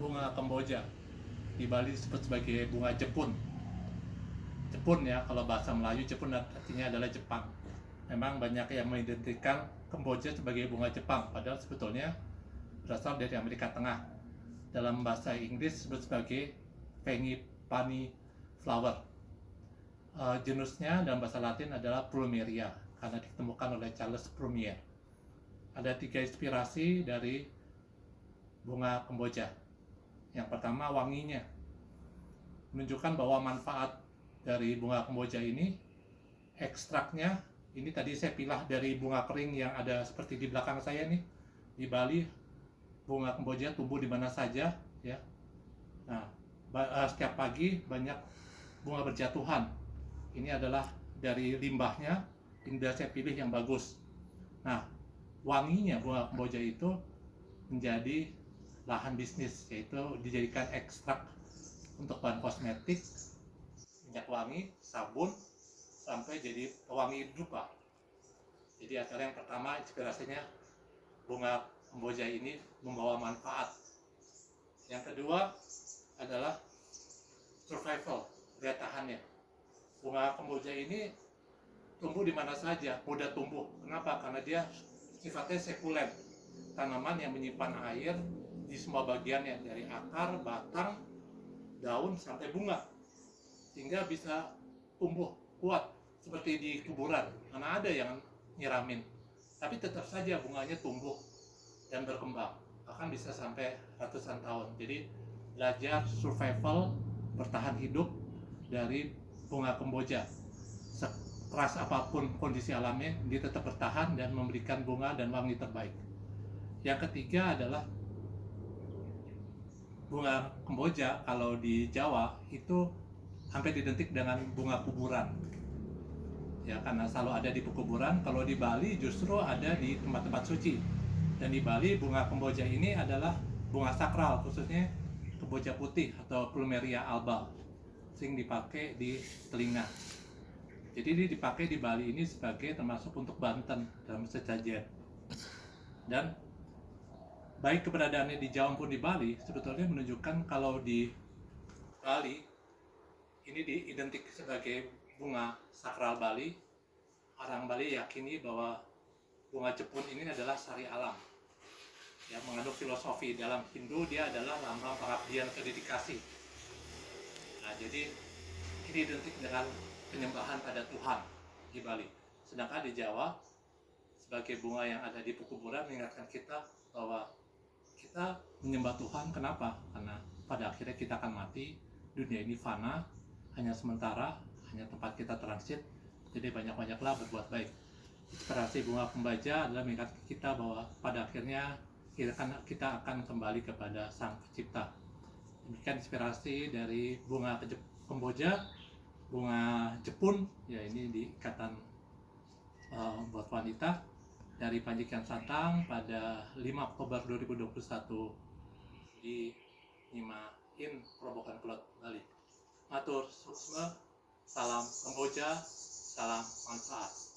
bunga Kamboja. Di Bali disebut sebagai bunga Jepun. Jepun ya, kalau bahasa Melayu Jepun artinya adalah Jepang. Memang banyak yang mengidentikan Kamboja sebagai bunga Jepang, padahal sebetulnya berasal dari Amerika Tengah. Dalam bahasa Inggris disebut sebagai frangipani flower. Jenisnya dalam bahasa Latin adalah Plumeria karena ditemukan oleh Charles Plumier. Ada 3 inspirasi dari bunga Kamboja. Yang pertama, wanginya menunjukkan bahwa manfaat dari bunga Kamboja ini, ekstraknya ini tadi saya pilah dari bunga kering yang ada seperti di belakang saya nih. Di Bali bunga Kamboja tumbuh di mana saja ya. Nah, setiap pagi banyak bunga berjatuhan. Ini adalah dari limbahnya, limbah saya pilih yang bagus. Nah, wanginya bunga Kamboja itu menjadi lahan bisnis, yaitu dijadikan ekstrak untuk bahan kosmetik, minyak wangi, sabun, sampai jadi pewangi hidup Pak. Jadi acara yang pertama inspirasinya bunga Kamboja ini membawa manfaat. Yang kedua adalah survival, daya tahannya. Bunga Kamboja ini tumbuh di mana saja, mudah tumbuh. Kenapa? Karena dia sifatnya sekulen, tanaman yang menyimpan air di semua bagiannya, dari akar, batang, daun, sampai bunga, sehingga bisa tumbuh kuat seperti di kuburan. Mana ada yang nyiramin, tapi tetap saja bunganya tumbuh dan berkembang, bahkan bisa sampai ratusan tahun. Jadi belajar survival, bertahan hidup dari bunga Kamboja. Sekeras apapun kondisi alamnya, dia tetap bertahan dan memberikan bunga dan wangi terbaik. Yang ketiga adalah bunga Kamboja kalau di Jawa itu hampir identik dengan bunga kuburan. Ya, karena selalu ada di kuburan. Kalau di Bali justru ada di tempat-tempat suci. Dan di Bali bunga Kamboja ini adalah bunga sakral, khususnya Kamboja putih atau Plumeria alba, sering dipakai di telinga. Jadi ini dipakai di Bali ini sebagai termasuk untuk Banten dalam sesajen. Dan baik keberadaannya di Jawa maupun di Bali sebetulnya menunjukkan kalau di Bali ini diidentik sebagai bunga sakral Bali. Orang Bali yakini bahwa bunga Jepun ini adalah sari alam, ya, mengandung filosofi. Dalam Hindu dia adalah lambang pengabdian atau dedikasi. Nah, jadi ini identik dengan penyembahan pada Tuhan di Bali. Sedangkan di Jawa sebagai bunga yang ada di pekuburan mengingatkan kita bahwa kita menyembah Tuhan. Kenapa? Karena pada akhirnya kita akan mati. Dunia ini fana, hanya sementara, hanya tempat kita transit. Jadi banyak-banyaklah berbuat baik. Inspirasi bunga Kamboja adalah mengingatkan kita bahwa pada akhirnya kita akan kembali kepada Sang Pencipta. Demikian inspirasi dari bunga Kamboja. Bunga Jepun, ya ini di ikatan buat wanita dari Panji Kian Santang pada 5 Oktober 2021 di Nyimain, Probokan Kulot, Bali. Matur suksma, salam Kamboja, salam manfaat.